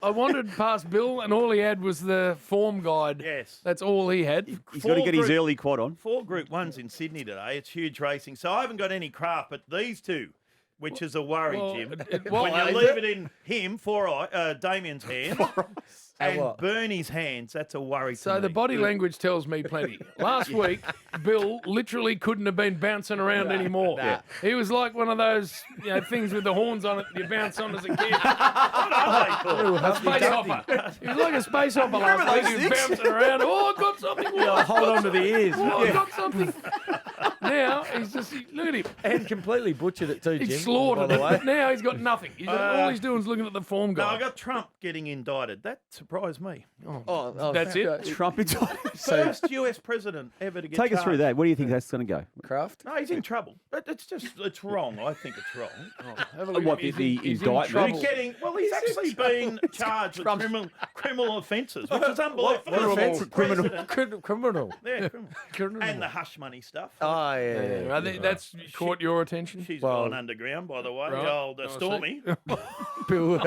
I wandered past Bill, and all he had was the form guide. Yes. That's all he had. He's got to get his Group- early quad on. 4 Group 1s in Sydney today. It's huge racing. So I haven't got any craft, but these two, which is a worry, Well, Jim. well, when you is leave it in Damien's hands and what? Bernie's hands, that's a worry to So me. the body language tells me plenty. Last week, Bill literally couldn't have been bouncing around anymore. He was like one of those things with the horns on it that you bounce on as a kid. What are they called? A space hopper. He was like a space hopper last week. He was bouncing around. Oh, I got something. Oh, I Hold on to the ears. got something. Now he's just look at him. And completely butchered it too, Jim. He slaughtered by the way. it. Now he's got nothing. All he's doing is looking at the form No, I guide. got Trump getting indicted. That surprised me. Oh, That's it. Trump into First US president ever to get Take us through charged. that. Where do you think that's going to go? Kraft. No, he's in trouble. But it's wrong. I think it's wrong. Have a look. What, He's the he's in indictment? trouble. He's getting he's actually been charged with criminal offences, which is unbelievable. offence? President. Criminal. Yeah, criminal. And the hush money stuff. Oh, yeah. I think that's caught your attention. She's Well- gone underground, by the way. Right. The old I see. Stormy. Bill,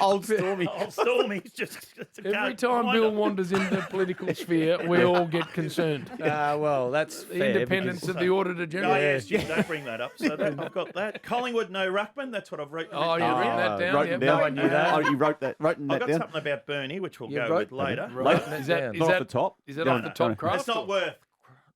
Old Stormy. Old Stormy's just Every time Bill wanders into the political sphere, we all get concerned. well, that's The fair independence because- of the Auditor Oh, General. yes, Jim, don't bring that up. So I've got that. Collingwood, no ruckman. That's what I've written. Oh, you've written that down. Wrote yeah. it down. No one knew that. Oh, you wrote that I've that got down? something about Bernie, which we'll You go wrote- with later. Right. Is that, Not off the top. Is that No, off the no, top no. craft? It's not worth.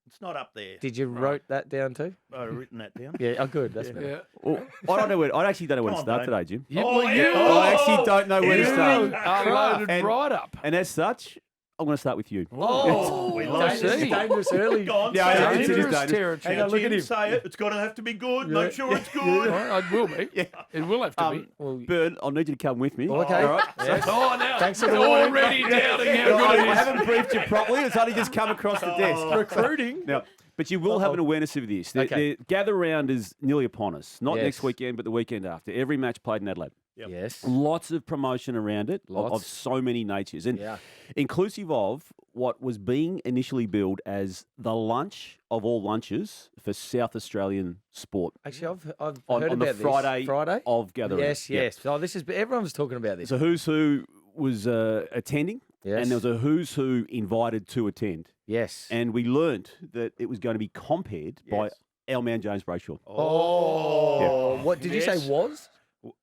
It's not up there. Did you wrote that down too? I've written that down. Yeah. Oh, good. That's Yeah. Well, I don't know where. I actually don't know where to Come on, start Dave. today, Jim. Yeah, Oh, well, yeah. you I actually don't know where to you start. are loaded And- right up. And as such, I'm going to start with you. Oh, we I love see. dangerous early. Go on, Yeah, say I know, it. it's Dangerous dangerous. territory. Hang on, look at Jim, him. say it. It's got to have to be good. Make sure it's good. Well, it will be. It will have to be. Well, Bern, I'll need you to come with me. okay. All right. Yes. Oh, now Thanks for he's the warning. already doubting how Well, good I it is. haven't briefed you properly. It's only just come across the desk. Recruiting. Now, but you will have an awareness of this. The gather round is nearly upon us. Not Yes. next weekend, but the weekend after. Every match played in Adelaide. Yes. Lots of promotion around it of Lots. so many natures. And Yeah. inclusive of what was being initially billed as the lunch of all lunches for South Australian sport Actually, I've on, heard on about the Friday, this. Friday of gather round. Yes. Yeah. Yes. Oh, this is. Everyone's talking about this. So who's who was attending, Yes. and there was a who's who invited to attend. Yes. And we learnt that it was going to be compared by Yes. our man James Brayshaw. Oh. What did you Yes. say? Was?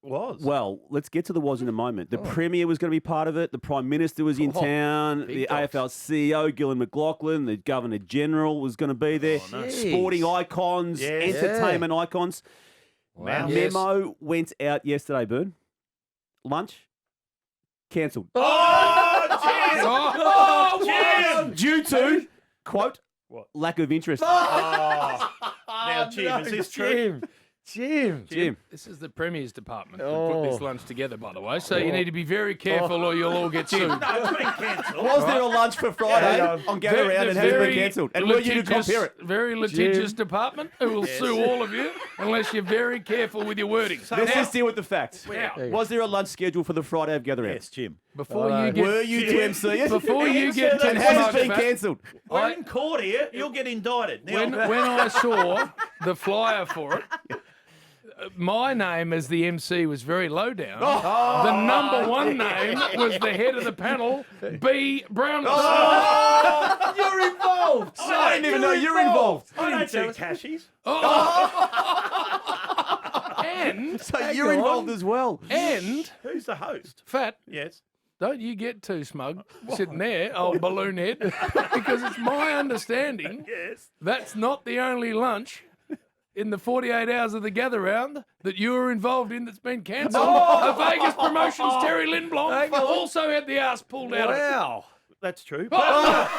Was. Well, let's get to the was in a moment. The Premier was going to be part of it. The Prime Minister was in town. The big dogs. AFL CEO, Gillan McLaughlin, the Governor General was going to be there. Jeez. Sporting icons, Yes. entertainment icons. Wow. Yes. Memo went out yesterday, Bern. Lunch, cancelled. Oh, Jim! Due to, quote, What? lack of interest. Now, Jim, is this true? Jim. Jim. This is the Premier's department that Oh. put this lunch together, by the way. So you need to be very careful or you'll all get sued. No, it's been cancelled. Was there a lunch for Friday Yeah. on Gather Round and has it been cancelled? And were you to compare it? Very litigious department who will sue all of you unless you're very careful with your wording. Let's just deal with the facts. Now, Was there a lunch scheduled for the Friday of Gather Round? Yes, Jim. before Righto. you get Were you to MC it? before you get Answer And too that has much it been fat- cancelled? We're in court here. You'll get indicted. Now, when I saw the flyer for it, my name as the MC was very low down. The number one name was the head of the panel, B. Brown. You're involved. I didn't even know you're involved. I don't do cashies. And So you're involved as well. Who's the host? Fat, Yes. don't you get too smug sitting there, old balloon head, because it's my understanding Yes. that's not the only lunch in the 48 hours of the gather round that you were involved in that's been cancelled. The Vegas Promotions Terry Lindblom also had the ass pulled out of it. Wow. That's true. But,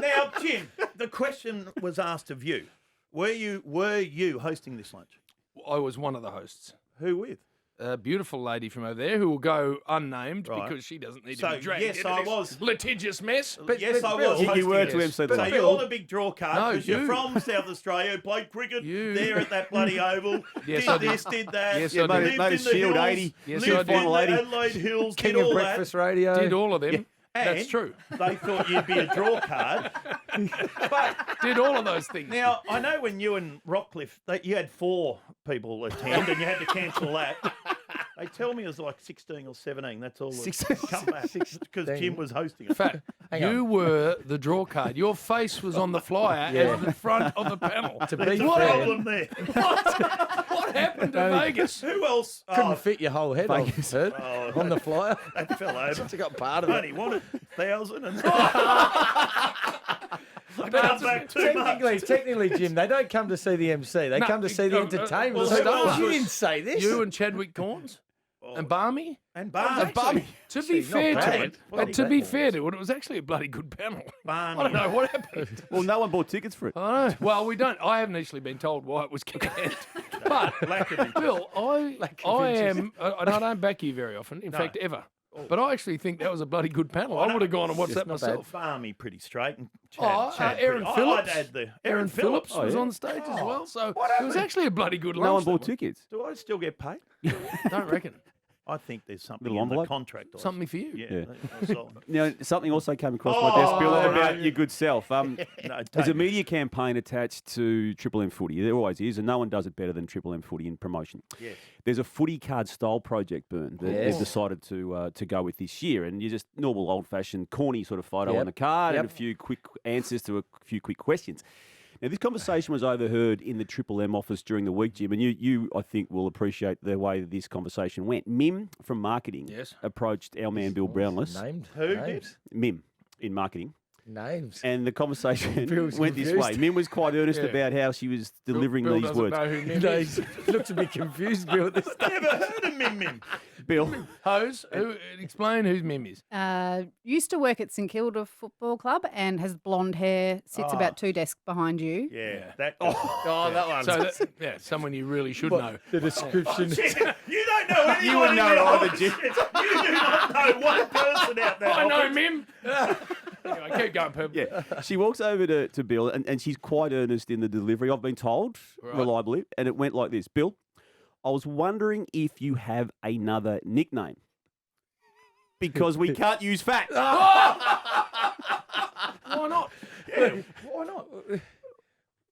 now, Jim, the question was asked of you. Were you hosting this lunch? I was one of the hosts. Who with? A beautiful lady from over there who will go unnamed Right. because she doesn't need So, to be dragged yes, into I this was. litigious mess. Yes, I Bill, was. You hosting were this. to MC the So lunch. you're the big draw card No, because you're you. from South Australia, played cricket You. there at that bloody oval, Yes, I did did. this, did that, Yes, Yeah, I made did. it, lived made in it the Shield hills, 80. Yes, lived I in did. Final the 80. Adelaide Hills, King did of all Breakfast that. Radio. Did all of them. And That's true. They thought you'd be a draw card. But Did all of those things. now, I know when you and Rockcliffe, that you had 4 people attend and you had to cancel that. They tell me it was like 16 or 17. That's all. 16. Come back because Jim was hosting it. Fact, you were the draw card. Your face was on the flyer as the front of the panel. To There's be a fair, problem there. What happened to Vegas? Who else? couldn't fit your whole head on, Vegas. Heard, on the flyer. That fell over. Just got part of it. Only wanted 1,000 and I come back too much. Technically, Jim, they don't come to see the MC. They No, come to see the entertainment. well, So who else you was- didn't say this. You and Chadwick Corns and Barmy. And Barney. To be fair bad. to it, to be fair to it, it was actually a bloody good panel. Barney. I don't know what happened. Well, no one bought tickets for it. I know. Well, we don't. I haven't actually been told why it was canned. But Lack of interest. Bill, I am. I don't back you very often. In No. fact, ever. But I actually think that was a bloody good panel. I would have gone and watched that not bad. myself. Barney pretty straight. And Oh, Chad Aaron pretty, Phillips. I'd add the Aaron Phillips Oh, was yeah. on stage as well. So What it was happened? actually a bloody good lunch. No one bought that tickets. Do I still get paid? Don't reckon. I think there's something Little in the envelope? contract. or Something for you. Yeah. Yeah. No, Now, something also came across my desk, Bill, Oh, about no. your good self. There's There's a media campaign attached to Triple M Footy. There always is, and no one does it better than Triple M Footy in promotion. Yes. There's a footy card style project, Burn, that Yes. they've decided to go with this year, and you just normal old-fashioned corny sort of photo Yep. on the card and Yep. a few quick answers to a few quick questions. Now, this conversation was overheard in the Triple M office during the week, Jim, and you I think, will appreciate the way that this conversation went. Mim from marketing Yes. approached our man Bill Brownless. Named. Who names. Mim in marketing. Names. And the conversation Bill's went this confused. way. Mim was quite earnest Yeah. about how she was delivering Bill these doesn't words. know who Mim No, is. he looks a bit confused, Bill, at this stage. Never heard of Mim Mim. Bill, Hose, explain who's Mim is. Used to work at St Kilda Football Club and has blonde hair, sits about 2 desks behind you. Yeah. That. Oh, that one. So, yeah, someone you really should know. The description. You don't know anyone. You wouldn't know in the either, office. Jim. You do not know one person out there. I know Mim. Anyway, keep going, Purple. yeah, she walks over to Bill, and she's quite earnest in the delivery, I've been told, reliably, and it went like this. Bill, I was wondering if you have another nickname. Because we can't use fat. Why not? Yeah, why not?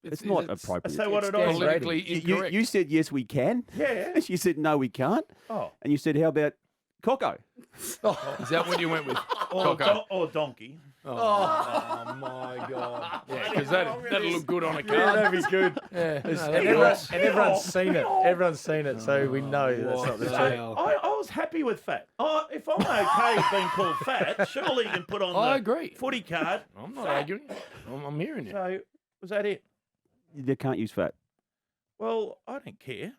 It's not appropriate. So what It's did I say? politically You, incorrect. you said, yes, we can. Yeah. And she said, no, we can't. Oh. And you said, how about Coco? Is that what you went with? Or, Coco. or donkey. Oh, my God. Yeah, because that'll look good on a Yeah, card. that'd be good. Yeah, no, And, that'd be everyone, awesome. and everyone's seen it. Everyone's seen it, so we know that's not the what truth. the hell? I was happy with fat. Oh, if I'm okay with being called fat, surely you can put on I the agree. footy card. I'm not fat. arguing. I'm hearing you. So was that it? They can't use fat. Well, I don't care.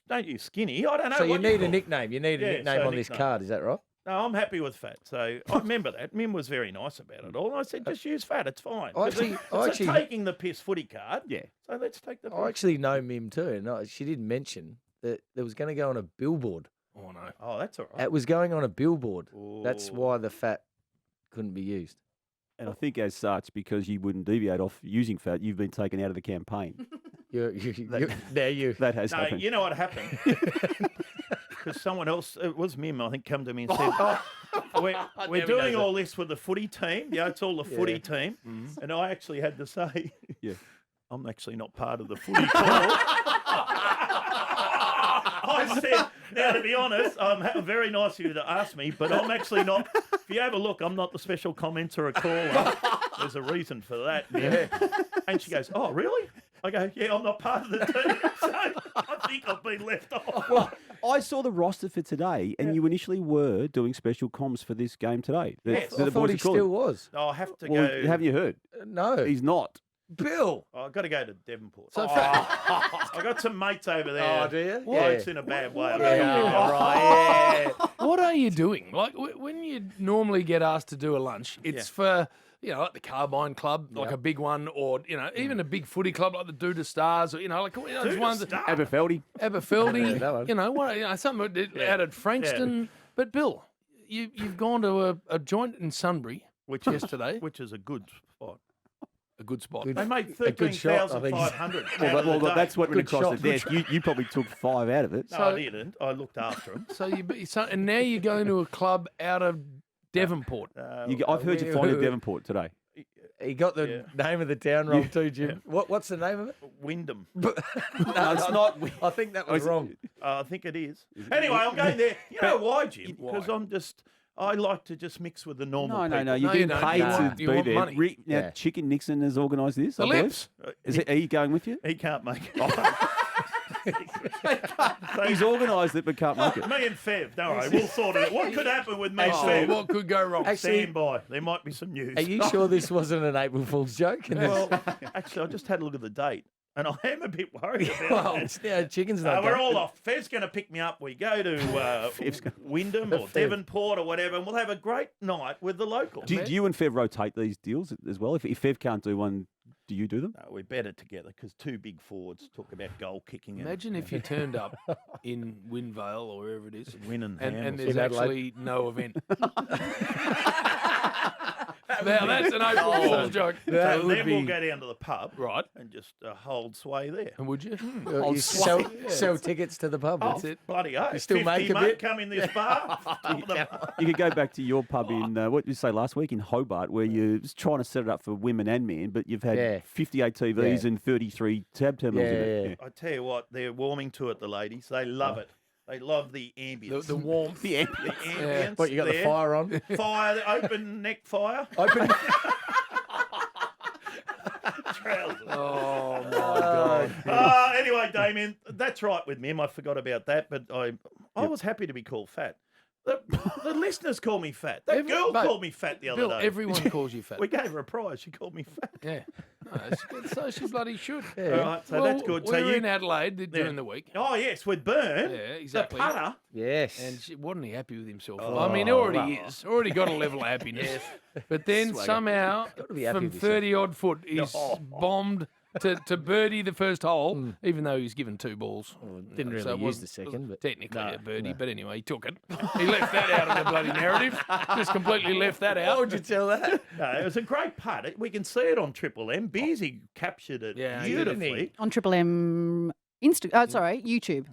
Don't use skinny. I don't know. So you what need a call. nickname. You need a Yeah, nickname so on this nickname. card. Is that right? No, I'm happy with fat. So I remember that. Mim was very nice about it all. I said, just use fat. It's fine. I 'Cause actually- it's I a actually- taking the piss footy card. Yeah. So let's take the. I actually know Mim too, and she did mention that there was going to go on a billboard. Oh, no. Oh, that's all right. It was going on a billboard. That's Ooh. why the fat couldn't be used. And I think as such, because you wouldn't deviate off using fat, you've been taken out of the campaign. Now you. That has No, happened. you know what happened? Because someone else, it was Mim, I think, come to me and said, we're doing all this with the footy team. Yeah, it's all the footy team. And I actually had to say, Yeah. I'm actually not part of the footy call. I said, now to be honest, very nice of you to ask me, but I'm actually not. If you have a look, I'm not the special commenter or caller. There's a reason for that. Mim. And she goes, oh, really? I go, yeah, I'm not part of the team. So I think I've been left off. Well, I saw the roster for today, and you initially were doing special comms for this game today. Yes. that I the thought boys he are calling. still was. I have to Well, go. haven't you heard? No. He's not. Bill. I've got to go to Devonport. So, I got some mates over there. Oh, do you? Blokes Yeah. in a bad way. Yeah, right. Yeah. what are you doing? Like, when you normally get asked to do a lunch, it's for, like the Carbine Club, like a big one, or, even a big footy club like the Duda Stars, or, like those ones. Aberfeldy. Aberfeldy, that one. something out at Frankston. But, Bill, you've gone to a joint in Sunbury yesterday, Which is a good spot. a good spot. They made A good shot, I think. 13,500. Well, that's what went Good across shot, the good desk. You probably took 5 out of it. No, I didn't. I looked after them. And now you're going to a club out of Devonport. I've heard you flying to Devonport today. He got the name of the town wrong too, Jim. What's the name of it? Wyndham. No, it's not. I think that was wrong. I think it is. Anyway, I'm going there. You know why, Jim? Why? Because I like to just mix with the normal people. No. You're No, you getting don't. paid You to want- be you want there. money. Now, Yeah. Chicken Nixon has organised this. The I believe. lips. Are you going with you? He can't make it. He's organised it but can't make it. Me and Fev, don't worry, we'll sort it out. What could happen with me and Oh, Fev? what could go wrong? Actually- Stand by. There might be some news. Are you sure this wasn't an April Fool's joke? And Well, actually, I just had a look at the date, and I am a bit worried about it. it's now chicken's not We're going. all off. Fev's going to pick me up. We go to Wyndham or Devonport or whatever, and we'll have a great night with the locals. Do you and Fev rotate these deals as well? If Fev can't do one, do you do them? No, we're better together because two big forwards talk about goal kicking Imagine if you turned up in Windvale or wherever it is, and winning. and there's In Adelaide. actually no event. Now that's an April Fool's joke. That So would then we'll be- go down to the pub Right. and just hold sway there. And would you? You sell tickets to the pub. That's it. Bloody hell. You still 50 make a mate bit? come in this bar. Top of the bar. You could go back to your pub in, what did you say last week, in Hobart, where you're just trying to set it up for women and men, but you've had Yeah. 58 TVs Yeah. and 33 tab terminals in Yeah, it. yeah. I tell you what, they're warming to it, the ladies. They love it. They love the The, ambience. the warmth. The The ambience. What, you got the there. fire on? Fire, the open neck fire. Open. Trousers. Oh my God. Anyway, Damien, that's right with me. I forgot about that, but I was happy to be called fat. The listeners call me fat. That girl but called me fat the other Bill, day. everyone calls you fat. We gave her a prize. She called me fat. Yeah. No, so she bloody should. All right, so that's good. We So were you, in Adelaide during the week. oh yes, with Burn. Yeah, exactly. The putter. Yes. And wasn't he happy with himself? I mean, he already is. Already got a level of happiness. But then somehow, Gotta be happy from with yourself. 30 odd foot, he's bombed to birdie the first hole, even though he's given 2 balls. didn't really it use wasn't- the second, but technically a birdie. But anyway, he took it. He left that out of the bloody narrative. Just completely left that out. How would you tell that? No, it was a great putt. We can see it on Triple M. Beersy captured it Yeah, beautifully. On Triple M YouTube.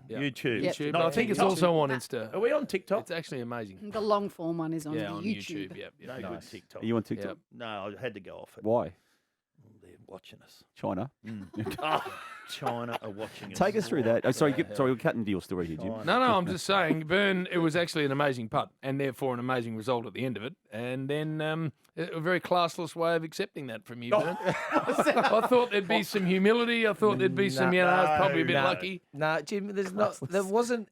Yeah. YouTube. Yep. YouTube. Not But I think it's TikTok. also on Insta. Are we on TikTok? It's actually amazing. The long form one is on Yeah, on YouTube. YouTube. Yep. No good TikTok. Are you on TikTok? Yep. No, I had to go off it. Why? They're watching us. China. China are watching us. Take us through that. Oh, sorry, we're cutting to your story here, Jim. No, I'm just saying, Burn, it was actually an amazing putt and therefore an amazing result at the end of it. And then a very classless way of accepting that from you, Burn. I thought there'd be some humility. I thought there'd be some, it's probably a bit no. lucky. No, Jim, there wasn't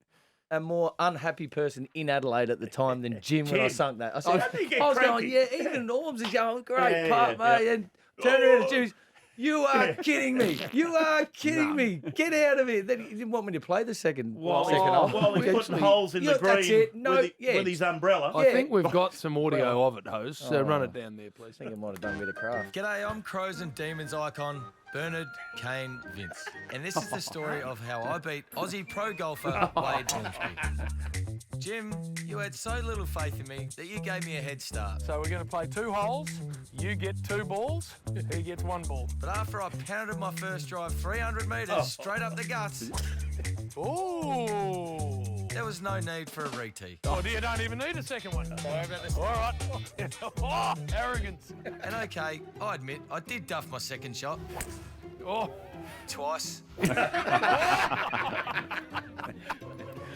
a more unhappy person in Adelaide at the time than Jim when I Jim. sunk that. I How said, do you get I was going, cranky? yeah, even Norms is going, great Yeah, putt, yeah, mate. yeah. And turn around to Jim, you are kidding me. You are kidding me. Get out of it. Then he didn't want me to play the second hole. While he's putting holes in the Yeah, that's green it. No, with his umbrella. I think we've got some audio of it, Hose. So run Oh. it down there, please. I think I might have done a bit of craft. G'day, I'm Crows and Demons icon Bernard Kane Vince. And this is the story of how I beat Aussie pro golfer Wade Ormsby. Jim, you had so little faith in me that you gave me a head start. So we're going to play 2 holes. You get 2 balls. He gets 1 ball. But after I pounded my first drive 300 metres straight up the guts, Ooh. there was no need for a retee. Oh, you don't even need a second one. Sorry about this. All right. Oh, arrogance. And okay, I admit I did duff my second shot Oh, twice.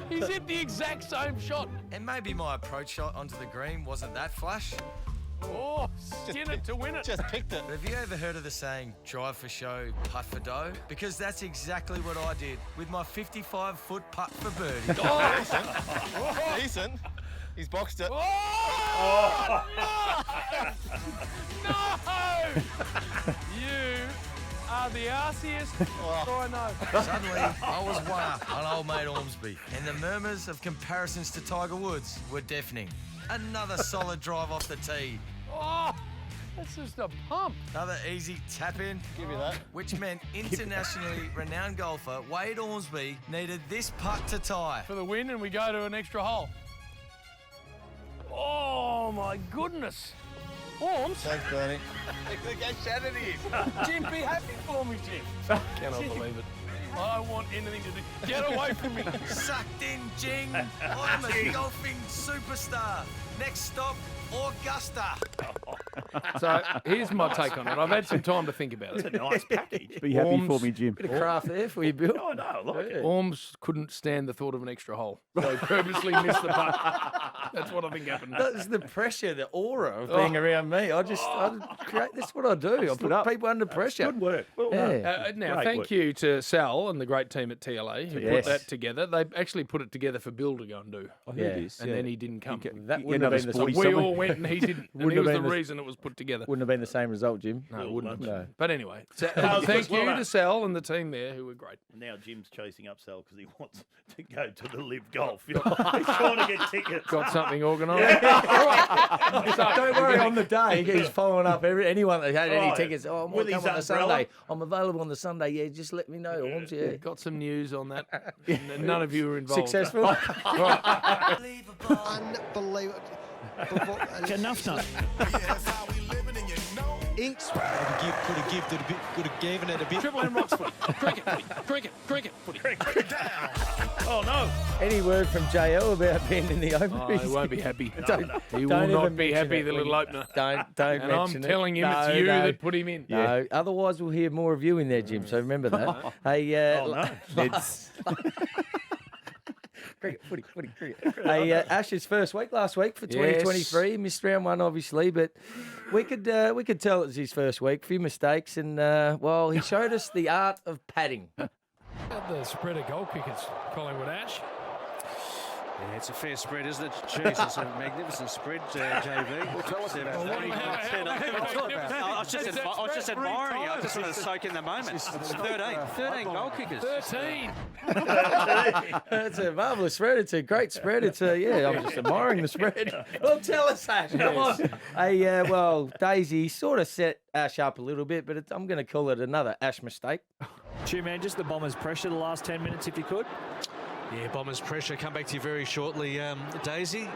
he's hit the exact same shot. And maybe my approach shot onto the green wasn't that flush. Oh, skin it to win it. But have you ever heard of the saying, drive for show, putt for dough? Because that's exactly what I did with my 55-foot putt for birdie. Oh, Decent. He's boxed it. oh, no! No! You are the arsiest I know. Suddenly, I was one up on old mate Ormsby, and the murmurs of comparisons to Tiger Woods were deafening. Another solid drive off the tee. Oh, that's just a pump. Another easy tap in. Give you that. Which meant internationally renowned golfer Wade Ormsby needed this putt to tie. For the win, and we go to an extra hole. Oh, my goodness. Orms. Thanks, Bernie. Look how shattered he is. Jim, be happy for me, Jim. Cannot believe it. I want anything to do. Get away from me. Sucked in, Jing. I'm a golfing superstar. Next stop, Augusta. So here's my take on it. I've had some time to think about It's a it. nice package. Be happy for Orms. me, Jim. Bit of craft there for you, Bill. Oh, no, I like it. Orms couldn't stand the thought of an extra hole, so he purposely missed the putt. That's what I think happened. That's the pressure, the aura of being around me. I create. That's what I do. I put people under pressure. Good work. Well Yeah. done. Now, Great thank work. you to Sal and the great team at TLA who Yes. put that together. They actually put it together for Bill to go and do, I Yeah. heard this. and then he didn't come. That Get wouldn't have another been the sporty We somewhere. all went and he didn't, and Wouldn't he have was been the the- reason it was put together. wouldn't have been the same result, Jim. No, it wouldn't. No. But anyway, Well thank you done. to Sal and the team there who were great. Now Jim's chasing up Sal because he wants to go to the Live Golf. He's trying to get tickets. Got something organised. All right. So, Don't worry, on the day he's following up anyone that had any Right. tickets. Oh, I With might his come on the umbrella. Sunday. I'm available on the Sunday. Yeah, just let me know. Orms, yeah. Got some news on that. None of you were involved. Successful. Unbelievable. Enough nut. Inks. Could have given it a bit. Triple M rocks footy. Cricket footy. Oh, no. Any word from JL about being in the opener? Oh, he won't be happy. Don't- He will don't not even be mention happy, it the when little you- opener. Don't And I'm mention it. telling him it's No, you no. that put him in. No, otherwise we'll hear more of you in there, Jim. So remember that. Hey, Oh, no. It's cricket, footy, cricket. Hey, Ash's first week last week for 2023. Missed round one, obviously, but we could tell it was his first week. Few mistakes, and well, he showed us the art of padding. The spread of goal kickers, Collingwood Ash. Yeah, it's a fair spread, isn't it? Jeez, it's a magnificent spread, JV. Well, tell us about I was just admiring you. I just wanted to soak in the moment. 13 goal kickers. 13. It's a marvellous spread. It's a great spread. It's a I'm just admiring the spread. Well, tell us, Ash. Come on. Hey, well, Daisy sort of set Ash up a little bit, but I'm going to call it another Ash mistake. Cheer, man, just the Bombers' pressure the last 10 minutes, if you could. Yeah, Bombers pressure. Come back to you very shortly, Daisy.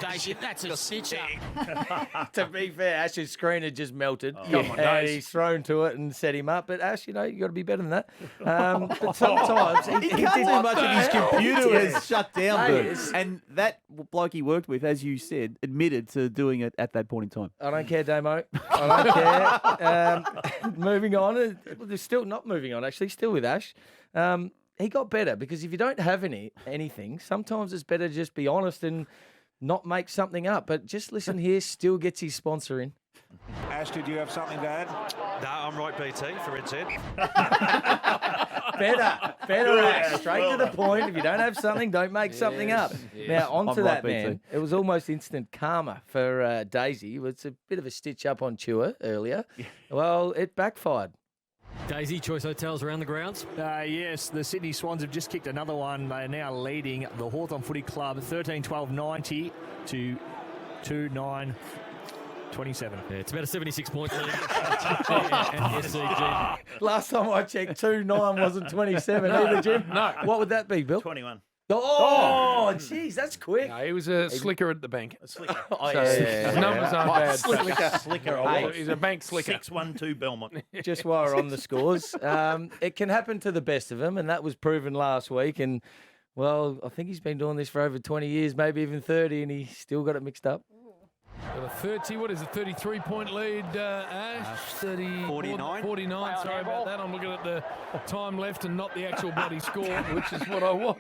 Daisy, that's a stitch up. To be fair, Ash's screen had just melted. Come on, and Daisy. he's thrown to it and set him up. But Ash, you got to be better than that. But sometimes he can't do much of his computer has shut down, Hey, Boo. it's- And that bloke he worked with, as you said, admitted to doing it at that point in time. I don't care, Damo. I don't care. Moving on. They're still not moving on, actually. Still with Ash. He got better because if you don't have anything, sometimes it's better to just be honest and not make something up. But just listen here, still gets his sponsor in. Ash, did you have something to add? No, I'm right, BT, for Ed said. Better, Ash. Straight to the point. If you don't have something, don't make something up. Now, on I'm to right, that, man. BT. It was almost instant karma for Daisy. It was a bit of a stitch up on Chua earlier. Well, it backfired. Daisy, Choice Hotels around the grounds? Yes, the Sydney Swans have just kicked another one. They are now leading the Hawthorn Footy Club 13-12-90 to 2-9-27. Yeah, it's about a 76-point lead. and SCG. Last time I checked, 2-9 wasn't 27 either, Jim. No. What would that be, Bill? 21. Oh, jeez, that's quick. No, he was a slicker at the bank. Slicker. Oh, So his numbers aren't bad. Slicker. Hey, I was. he's a bank slicker. 6-1-2 Belmont. Just while we're on the scores, it can happen to the best of them, and that was proven last week. And, well, I think he's been doing this for over 20 years, maybe even 30, and he still got it mixed up. Got a 33-point lead, Ash. 49. 49, sorry about that. I'm looking at the time left and not the actual bloody score, which is what I was.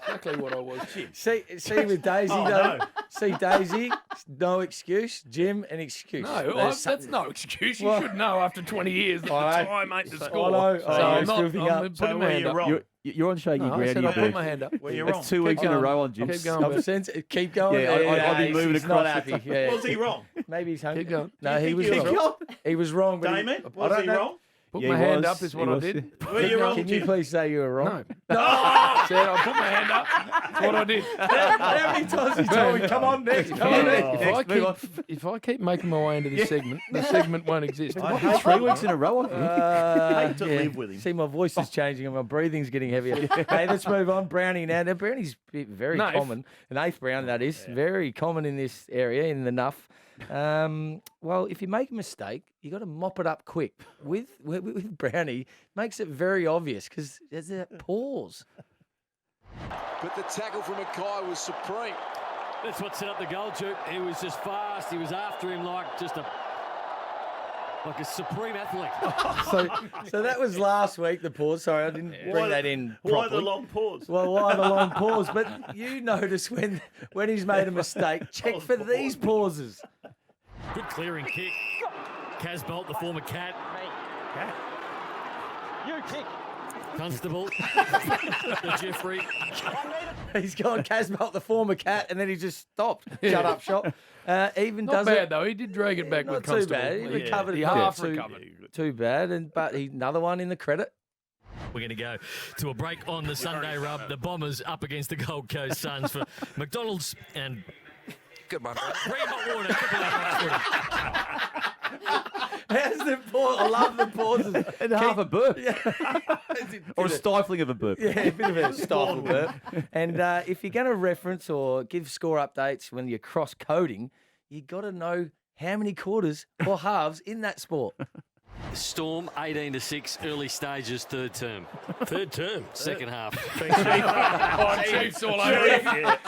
Exactly what I was. See with Daisy, Oh, though. no. See, Daisy, no excuse. Jim, an excuse. No, There's that's no excuse. You Well- should know after 20 years that I the know. time ain't the I score. know. So Oh, I'm you're not scooping up. putting So my were hand you up. wrong? You're on shaky No, I ground said here, I put Boo. my hand up. Were you That's wrong? 2 weeks in a going. row on Jim. Keep going. I've sense, keep going. Yeah, I've been moving he's not across. happy. Yeah. Was he wrong? Maybe he's hungry. Keep going. No, he think was he was wrong. wrong? He was wrong. But Damon, I was don't he know. wrong? Put Yeah, my he hand was. up is He what I was. did. Were you wrong, Can you Jim? please say you were wrong? No. Said I put my hand up. That's what I did. How many times he told me, come on next, come on next. If I keep making my way into this segment, the segment won't exist. I hate 3 weeks in a row, I think. hate to live with him. See, my voice is changing and my breathing's getting heavier. Hey, let's move on. Brownie now. Now, Brownie's very Naif. common. An eighth brown, that is. Very common in this area, in the Nuff. Well, if you make a mistake, you got to mop it up quick. With Brownie, makes it very obvious because there's that pause. But the tackle from Mackay was supreme. That's what set up the goal, Duke. He was just fast. He was after him like a supreme athlete. So that was last week, the pause. Sorry, I didn't bring that in properly. Why the long pause? Well, why the long pause? But you notice when he's made a mistake, check for these pauses. Good clearing kick. Casbolt, the former Cat. You kick. Constable. The Jeffrey. He's gone Casbolt, the former Cat, and then he just stopped. Shut up shop. Even Not does bad, it. though. He did drag it back Not with too Constable. bad. He recovered He it. Not half too- recovered. Too bad, but another one in the credit. We're going to go to a break on the Sunday Rub. The Bombers up against the Gold Coast Suns for McDonald's and Good one. Green Hot Water. Triple A How's the pause? I love the pauses. And half a burp. Yeah. Or a stifling of a burp. Yeah, a bit of a stifle burp. And if you're going to reference or give score updates when you're cross-coding, you got to know how many quarters or halves in that sport. Storm 18-6, early stages, third term. Third term, second half. Oh, Chiefs all over it.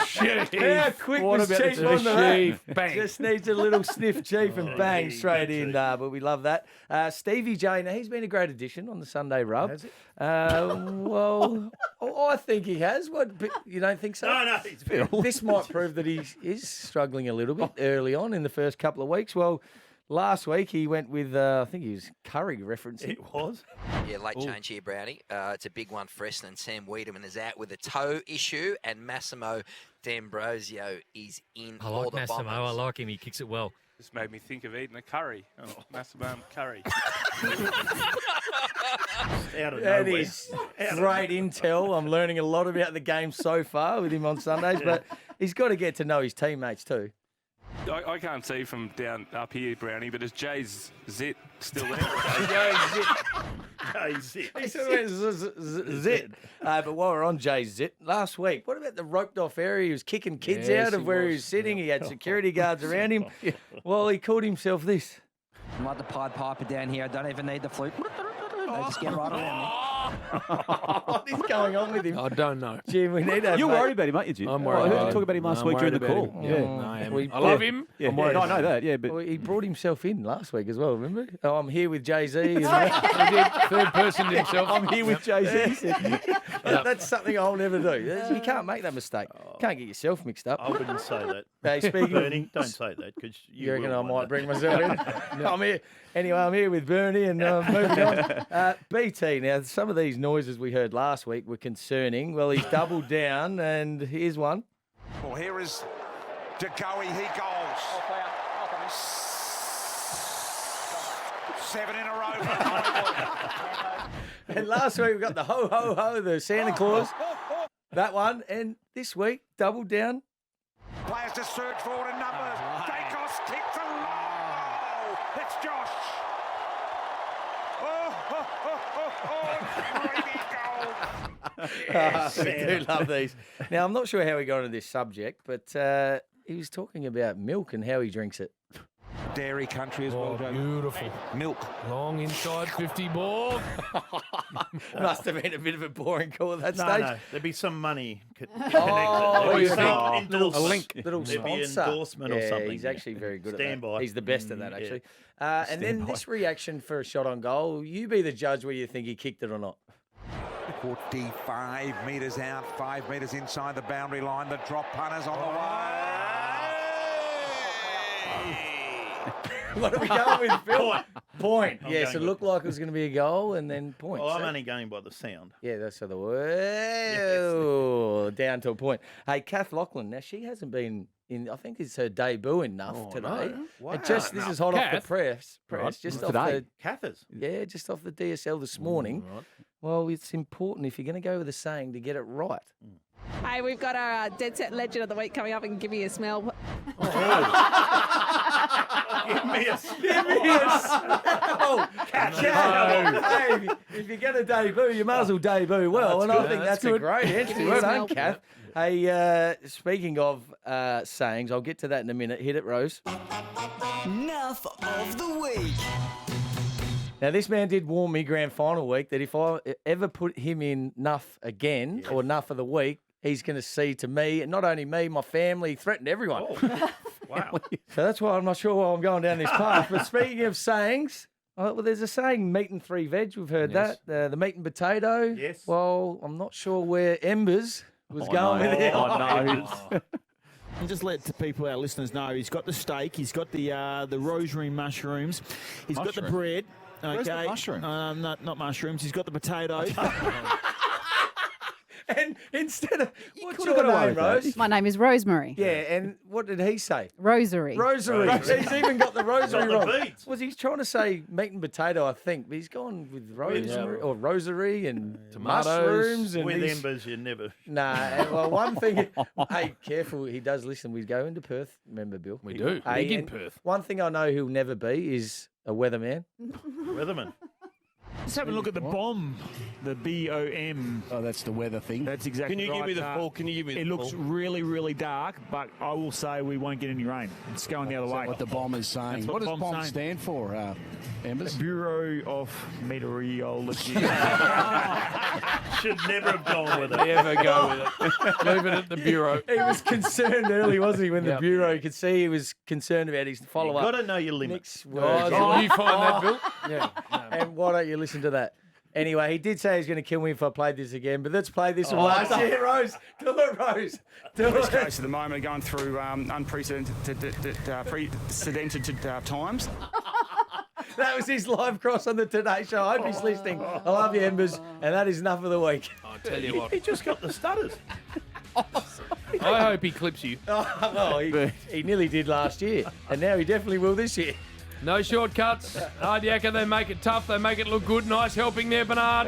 Chief. How quick What was about Chief the on that? Chief? Bang. Just needs a little sniff, Chief, and bang, straight in. But we love that. Stevie J, now he's been a great addition on the Sunday Rub. Has it? Well, I think he has. What? You don't think so? No, he's very This might prove that he is struggling a little bit early on in the first couple of weeks. Well, last week he went with, I think he was Curry referencing. It was. Yeah, late change here, Brownie. It's a big one for Essendon. Sam Wiedemann is out with a toe issue, and Massimo D'Ambrosio is in I for like the Massimo. I Bombers. like him. He kicks it well. Just made me think of eating a curry. Oh, Massimo curry. Out of That nowhere. is great intel. I'm learning a lot about the game so far with him on Sundays, but he's got to get to know his teammates too. I can't see from down up here, Brownie, but is Jay's zit still there? Jay's it. He said it was zit. But while we're on Jay's zit, last week, what about the roped off area? He was kicking kids Yes, out of he where he was. was sitting. He had security guards around him. Well, he called himself this. I'm like the Pied Piper down here. I don't even need the flute. They just get right around me. What is going on with him? I don't know. Jim, we need to have You're mate- worried about him, aren't you, Jim? I'm Oh, worried I heard about you him. talk about him last I'm week during worried the about call. him. Yeah. No, I am. We- I love him. Yeah, I'm worried no, I about know him. that, yeah, but Well, he brought himself in last week as well, remember? Oh, I'm here with Jay-Z. He did. Third person himself. I'm here with Jay-Z. That's something I'll never do. You can't make that mistake. Can't get yourself mixed up. I wouldn't say that. Hey, speaking of, Bernie, don't say that because you reckon will I one might day. bring myself in? I'm here. Anyway, I'm here with Bernie and moving on. BT, now, some of these noises we heard last week were concerning. Well, he's doubled down, and here's one. Well, here is DeGoey. He goals. 7 in a row. And last week we got the ho, ho, ho, the Santa Claus. That one. And this week, doubled down. Players to surge forward in numbers. Dacos kicks a low. It's Josh. We do love these. Now, I'm not sure how we got into this subject, but he was talking about milk and how he drinks it. Dairy country as Oh, well, Joe. beautiful. Milk. Long inside 50 ball. Must have been a bit of a boring call at that No, stage. no, there'd be some money connected. Oh, There'd be you some think? endorse- A link. Little There'd be sponsor. endorsement or Yeah, something. he's actually very good Stand at that. by. He's the best at that, Yeah. actually. And then this reaction for a shot on goal. You be the judge whether you think he kicked it or not. 45 metres out, 5 metres inside the boundary line. The drop punter's on the way. What are we going with, Phil? Point. I'm Yes, going it with looked like it was going to be a goal and then point. Well, I'm So- only going by the sound. Yeah, that's the word. Down to a point. Hey, Kath Lachlan. Now she hasn't been in. I think it's her debut enough today. Wow. It just this is hot off the Kath? press. Right. Just Today. off the Cathers. yeah, just off the DSL this morning. Well, it's important if you're going to go with a saying to get it right. Hey, we've got our Dead Set Legend of the Week coming up and give you a smell. Give me a Oh, hey, if you're going to debut, you might as well debut well, and I think that's a great entry. Well done, Kath. Hey, speaking of sayings, I'll get to that in a minute. Hit it, Rose. Nuff of the week. Now, this man did warn me grand final week that if I ever put him in Nuff again or Nuff of the week, he's going to see to me, and not only me, my family, threatened everyone. Oh, wow. So that's why I'm not sure why I'm going down this path. But speaking of sayings, well, there's a saying, meat and three veg. We've heard that. The meat and potato. Yes. Well, I'm not sure where Embers was going with it. And just let the people, our listeners, know he's got the steak, he's got the rosemary mushrooms, he's got the bread. Okay. Where's the mushroom? Not mushrooms. He's got the potatoes. And instead of what's could've your got away name, with that. Rose? My name is Rosemary. Yeah, and what did he say? Rosary. Rosary. He's even got the rosary Got the wrong. beads. Was he trying to say meat and potato? I think, but he's gone with rosemary or rosary and Tomatoes. mushrooms and With he's- Embers, you never. Nah, well, one thing. Hey, careful. He does listen. We go into Perth. Remember, Bill? We do. Hey, Big in and Perth. One thing I know he'll never be is a weatherman. Weatherman. Let's have a look at the bomb, the BOM. Oh, that's the weather thing. That's exactly Can you right. give me the full? Can you give me the It looks full? really, really dark, but I will say we won't get any rain. It's going the other Is that way. what the bomb is saying? That's What what does the bomb's bomb saying. stand for, Embers? Bureau of Meteorology. Should never have gone with it. Never go with it. Leave it at the bureau. He was concerned early, wasn't he? When the Yep. bureau could see he was concerned about his follow up. You've got to know your limits. Next Oh, word. you find that, Bill? Yeah. And why don't you listen to that? Anyway, he did say he's going to kill me if I played this again, but let's play this one last year, Rose. Do it, Rose. Do West it. Coast at the moment are going through unprecedented times. That was his live cross on the Today Show. I hope he's listening. I love you, Embers. And that is enough of the week. I'll tell you what. He just got the stutters. I hope he clips you. Oh, well, he nearly did last year, and now he definitely will this year. No shortcuts. Hard yakka, they make it tough. They make it look good. Nice helping there, Bernard.